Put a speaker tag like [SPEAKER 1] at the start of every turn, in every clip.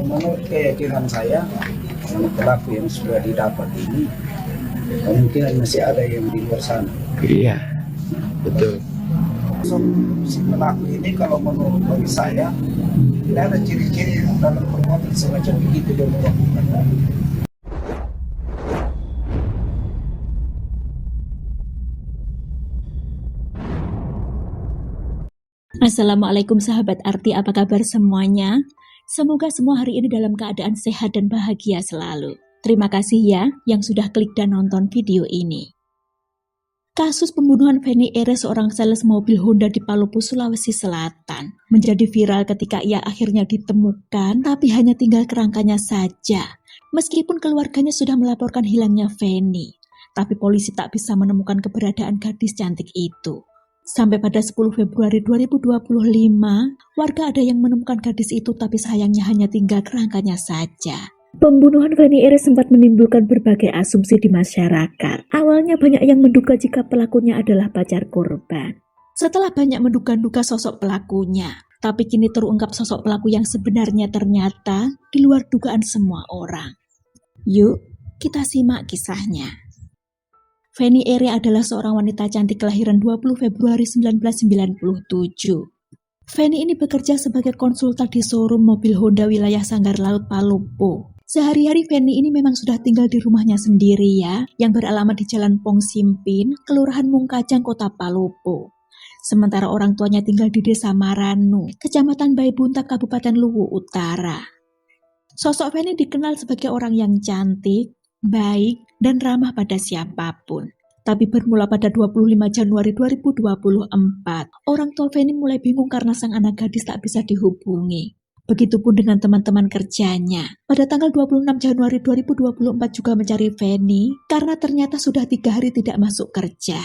[SPEAKER 1] menurut keyakinan saya, pelaku yang sudah didapat ini kemungkinan masih ada yang di luar sana.
[SPEAKER 2] Iya, betul.
[SPEAKER 1] Si pelaku ini kalau menurut bagi saya tidak ada ciri-ciri dalam perbuatan semacam begitu dia melakukan.
[SPEAKER 3] Assalamualaikum sahabat arti, apa kabar semuanya? Semoga semua hari ini dalam keadaan sehat dan bahagia selalu. Terima kasih ya yang sudah klik dan nonton video ini. Kasus pembunuhan Feni Ere, seorang sales mobil Honda di Palopo, Sulawesi Selatan, menjadi viral ketika ia akhirnya ditemukan, tapi hanya tinggal kerangkanya saja. Meskipun keluarganya sudah melaporkan hilangnya Feni, tapi polisi tak bisa menemukan keberadaan gadis cantik itu. Sampai pada 10 Februari 2025, warga ada yang menemukan gadis itu, tapi sayangnya hanya tinggal kerangkanya saja. Pembunuhan Feni Ere sempat menimbulkan berbagai asumsi di masyarakat. Awalnya banyak yang menduga jika pelakunya adalah pacar korban. Setelah banyak menduga-duga sosok pelakunya, tapi kini terungkap sosok pelaku yang sebenarnya ternyata di luar dugaan semua orang. Yuk, kita simak kisahnya. Feni Ere adalah seorang wanita cantik kelahiran 20 Februari 1997. Feni ini bekerja sebagai konsultan di showroom mobil Honda wilayah Sanggar Laut, Palopo. Sehari-hari Feni ini memang sudah tinggal di rumahnya sendiri ya, yang beralamat di Jalan Pong Simpin, Kelurahan Mungkajang, Kota Palopo. Sementara orang tuanya tinggal di Desa Maranu, Kecamatan Baibunta, Kabupaten Luwu Utara. Sosok Feni dikenal sebagai orang yang cantik, baik, dan ramah pada siapapun. Tapi bermula pada 25 Januari 2024, orang tua Feni mulai bingung karena sang anak gadis tak bisa dihubungi. Begitupun dengan teman-teman kerjanya. Pada tanggal 26 Januari 2024 juga mencari Feni karena ternyata sudah 3 hari tidak masuk kerja.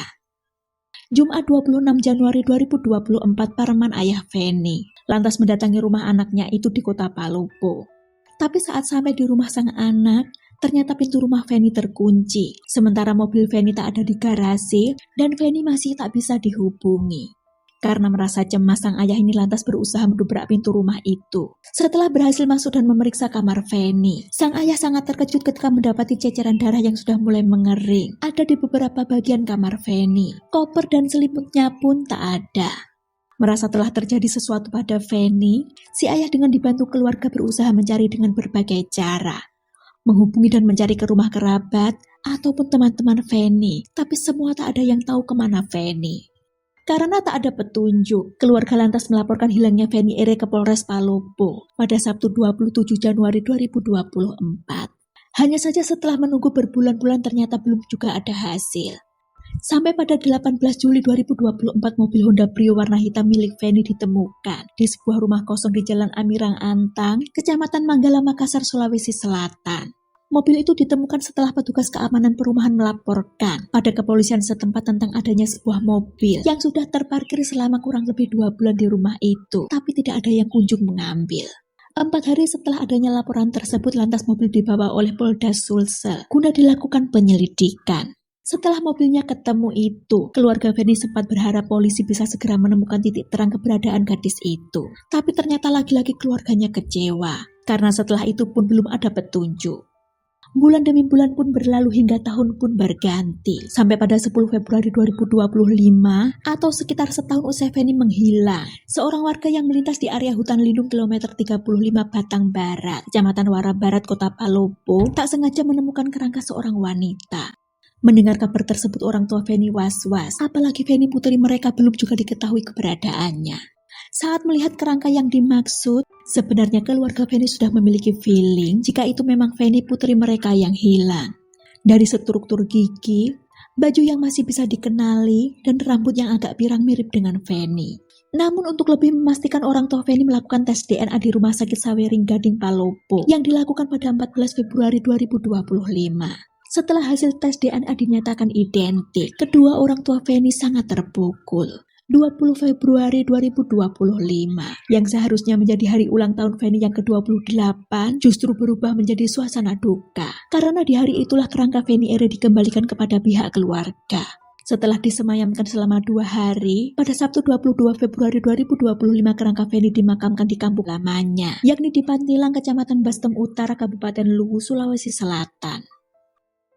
[SPEAKER 3] Jumat 26 Januari 2024, pareman ayah Feni lantas mendatangi rumah anaknya itu di Kota Palopo. Tapi saat sampai di rumah sang anak, ternyata pintu rumah Feni terkunci, sementara mobil Feni tak ada di garasi dan Feni masih tak bisa dihubungi. Karena merasa cemas, sang ayah ini lantas berusaha mendobrak pintu rumah itu. Setelah berhasil masuk dan memeriksa kamar Feni, sang ayah sangat terkejut ketika mendapati ceceran darah yang sudah mulai mengering ada di beberapa bagian kamar Feni. Koper dan selimutnya pun tak ada. Merasa telah terjadi sesuatu pada Feni, si ayah dengan dibantu keluarga berusaha mencari dengan berbagai cara. Menghubungi dan mencari ke rumah kerabat ataupun teman-teman Feni, tapi semua tak ada yang tahu kemana Feni. Karena tak ada petunjuk, keluarga lantas melaporkan hilangnya Feni Ere ke Polres Palopo pada Sabtu 27 Januari 2024. Hanya saja setelah menunggu berbulan-bulan ternyata belum juga ada hasil. Sampai pada 18 Juli 2024, mobil Honda Brio warna hitam milik Feni ditemukan di sebuah rumah kosong di Jalan Amirang Antang, Kecamatan Manggala, Makassar, Sulawesi Selatan. Mobil itu ditemukan setelah petugas keamanan perumahan melaporkan pada kepolisian setempat tentang adanya sebuah mobil yang sudah terparkir selama kurang lebih 2 bulan di rumah itu, tapi tidak ada yang kunjung mengambil. 4 hari setelah adanya laporan tersebut, lantas mobil dibawa oleh Polda Sulsel guna dilakukan penyelidikan. Setelah mobilnya ketemu itu, keluarga Feni sempat berharap polisi bisa segera menemukan titik terang keberadaan gadis itu. Tapi ternyata lagi-lagi keluarganya kecewa, karena setelah itu pun belum ada petunjuk. Bulan demi bulan pun berlalu hingga tahun pun berganti. Sampai pada 10 Februari 2025 atau sekitar setahun usai Feni menghilang, seorang warga yang melintas di area hutan lindung kilometer 35 Batang Barat, Kecamatan Wara Barat, Kota Palopo, tak sengaja menemukan kerangka seorang wanita. Mendengar kabar tersebut, orang tua Feni was-was, apalagi Feni putri mereka belum juga diketahui keberadaannya. Saat melihat kerangka yang dimaksud, sebenarnya keluarga Feni sudah memiliki feeling jika itu memang Feni putri mereka yang hilang. Dari struktur gigi, baju yang masih bisa dikenali, dan rambut yang agak pirang mirip dengan Feni. Namun untuk lebih memastikan, orang tua Feni melakukan tes DNA di Rumah Sakit Sawering Gading Palopo yang dilakukan pada 14 Februari 2025. Setelah hasil tes DNA dinyatakan identik, kedua orang tua Feni sangat terpukul. 20 Februari 2025, yang seharusnya menjadi hari ulang tahun Feni yang ke-28, justru berubah menjadi suasana duka. Karena di hari itulah kerangka Feni Ere dikembalikan kepada pihak keluarga. Setelah disemayamkan selama 2 hari, pada Sabtu 22 Februari 2025 kerangka Feni dimakamkan di kampung lamanya, yakni di Pantilang, Kecamatan Bastem Utara, Kabupaten Luwu, Sulawesi Selatan.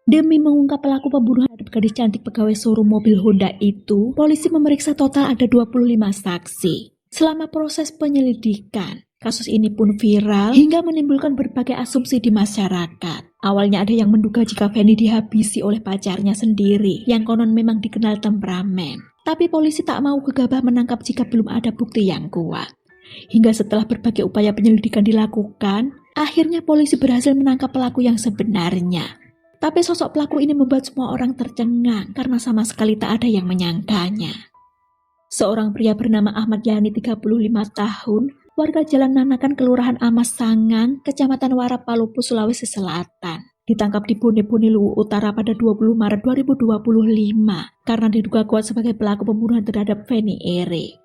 [SPEAKER 3] Demi mengungkap pelaku pembunuhan terhadap gadis cantik pegawai showroom mobil Honda itu, polisi memeriksa total ada 25 saksi. Selama proses penyelidikan, kasus ini pun viral hingga menimbulkan berbagai asumsi di masyarakat. Awalnya ada yang menduga jika Feni dihabisi oleh pacarnya sendiri, yang konon memang dikenal temperamen. Tapi polisi tak mau gegabah menangkap jika belum ada bukti yang kuat. Hingga setelah berbagai upaya penyelidikan dilakukan, akhirnya polisi berhasil menangkap pelaku yang sebenarnya. Tapi sosok pelaku ini membuat semua orang tercengang karena sama sekali tak ada yang menyangkanya. Seorang pria bernama Ahmad Yani, 35 tahun, warga Jalan Nanakan, Kelurahan Amas Sangan, Kecamatan Warap, Palopo, Sulawesi Selatan, ditangkap di Bone-Bone Luwu Utara pada 20 Maret 2025 karena diduga kuat sebagai pelaku pembunuhan terhadap Feni Ere.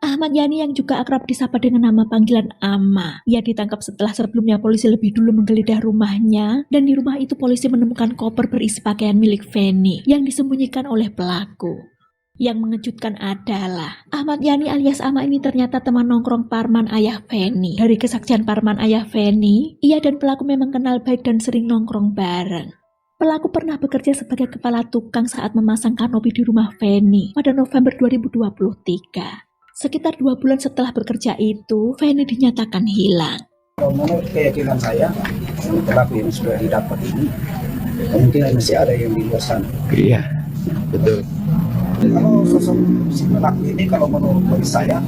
[SPEAKER 3] Ahmad Yani yang juga akrab disapa dengan nama panggilan Ama, ia ditangkap setelah sebelumnya polisi lebih dulu menggeledah rumahnya, dan di rumah itu polisi menemukan koper berisi pakaian milik Feni yang disembunyikan oleh pelaku. Yang mengejutkan adalah Ahmad Yani alias Ama ini ternyata teman nongkrong Parman ayah Feni. Dari kesaksian Parman ayah Feni, ia dan pelaku memang kenal baik dan sering nongkrong bareng. Pelaku pernah bekerja sebagai kepala tukang saat memasang kanopi di rumah Feni pada November 2023. Sekitar 2 bulan setelah bekerja itu, Feni dinyatakan hilang.
[SPEAKER 1] Menurut keyakinan saya, pelaku yang sudah didapat ini, kemungkinan masih ada yang di luar sana.
[SPEAKER 2] Iya, betul.
[SPEAKER 1] Kalau sosok si pelaku ini, kalau menurut bagi saya,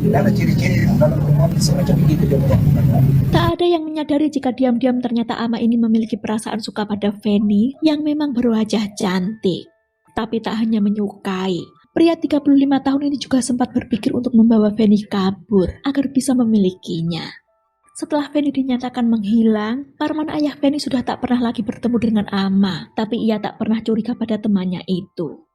[SPEAKER 1] tidak ada ciri-ciri dalam rumah semacam begitu dia melakukan.
[SPEAKER 3] Tak ada yang menyadari jika diam-diam ternyata Ama ini memiliki perasaan suka pada Feni yang memang berwajah cantik. Tapi tak hanya menyukai, pria 35 tahun ini juga sempat berpikir untuk membawa Feni kabur agar bisa memilikinya. Setelah Feni dinyatakan menghilang, Parman ayah Feni sudah tak pernah lagi bertemu dengan Ama, tapi ia tak pernah curiga pada temannya itu.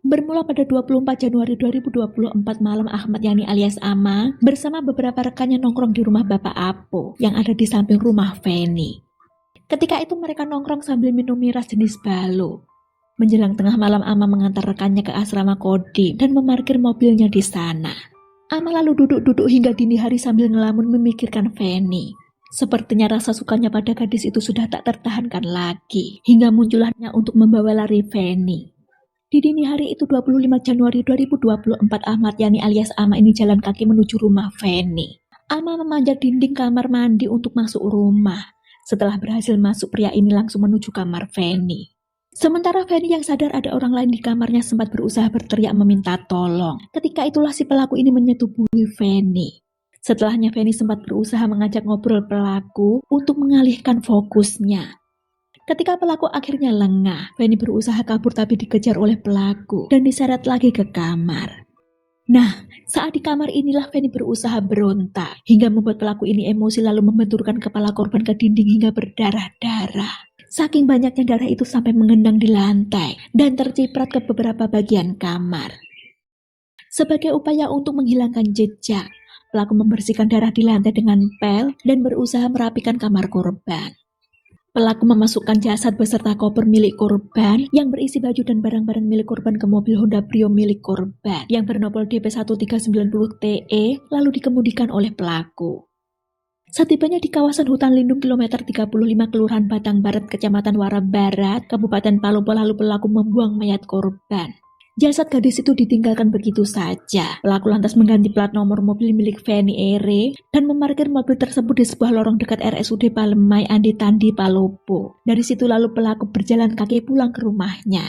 [SPEAKER 3] Bermula pada 24 Januari 2024 malam, Ahmad Yani alias Ama bersama beberapa rekannya nongkrong di rumah Bapak Apo yang ada di samping rumah Feni. Ketika itu mereka nongkrong sambil minum miras jenis balo. Menjelang tengah malam, Ama mengantar rekannya ke asrama Kodim dan memarkir mobilnya di sana. Ama lalu duduk-duduk hingga dini hari sambil ngelamun memikirkan Feni. Sepertinya rasa sukanya pada gadis itu sudah tak tertahankan lagi, hingga munculnya untuk membawa lari Feni. Di dini hari itu 25 Januari 2024, Ahmad Yani alias Ama ini jalan kaki menuju rumah Feni. Ama memanjat dinding kamar mandi untuk masuk rumah. Setelah berhasil masuk, pria ini langsung menuju kamar Feni. Sementara Feni yang sadar ada orang lain di kamarnya sempat berusaha berteriak meminta tolong. Ketika itulah si pelaku ini menyetubuhi Feni. Setelahnya Feni sempat berusaha mengajak ngobrol pelaku untuk mengalihkan fokusnya. Ketika pelaku akhirnya lengah, Feni berusaha kabur tapi dikejar oleh pelaku dan diseret lagi ke kamar. Nah, saat di kamar inilah Feni berusaha berontak hingga membuat pelaku ini emosi lalu membenturkan kepala korban ke dinding hingga berdarah-darah. Saking banyaknya darah itu sampai mengendang di lantai dan terciprat ke beberapa bagian kamar. Sebagai upaya untuk menghilangkan jejak, pelaku membersihkan darah di lantai dengan pel dan berusaha merapikan kamar korban. Pelaku memasukkan jasad beserta koper milik korban yang berisi baju dan barang-barang milik korban ke mobil Honda Brio milik korban yang bernomor DP1390TE lalu dikemudikan oleh pelaku. Setibanya di kawasan hutan lindung kilometer 35 Kelurahan Batang Barat, Kecamatan Warap Barat, Kabupaten Palopo, lalu pelaku membuang mayat korban. Jasad gadis itu ditinggalkan begitu saja. Pelaku lantas mengganti plat nomor mobil milik Feni Ere dan memarkir mobil tersebut di sebuah lorong dekat RSUD Palemai Andi Tandi Palopo. Dari situ lalu pelaku berjalan kaki pulang ke rumahnya.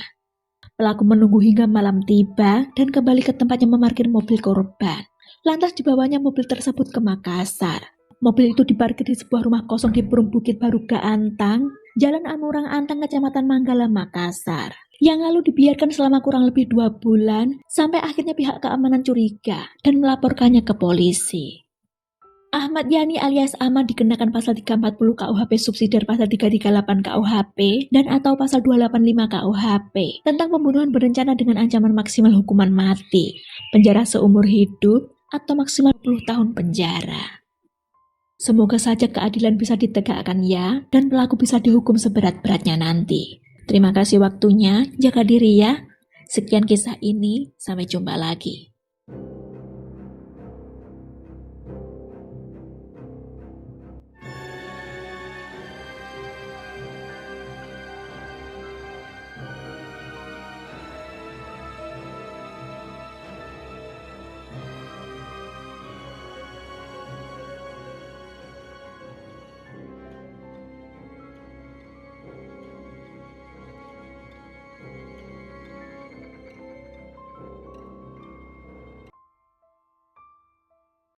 [SPEAKER 3] Pelaku menunggu hingga malam tiba dan kembali ke tempatnya memarkir mobil korban. Lantas dibawanya mobil tersebut ke Makassar. Mobil itu diparkir di sebuah rumah kosong di Perum Bukit Baruga Antang, Jalan Anurang Antang, Kecamatan Manggala, Makassar, yang lalu dibiarkan selama kurang lebih 2 bulan sampai akhirnya pihak keamanan curiga dan melaporkannya ke polisi. Ahmad Yani alias Ama dikenakan pasal 340 KUHP subsidiar pasal 338 KUHP dan atau pasal 285 KUHP tentang pembunuhan berencana dengan ancaman maksimal hukuman mati, penjara seumur hidup atau maksimal 10 tahun penjara. Semoga saja keadilan bisa ditegakkan ya, dan pelaku bisa dihukum seberat-beratnya nanti. Terima kasih waktunya, jaga diri ya. Sekian kisah ini, sampai jumpa lagi.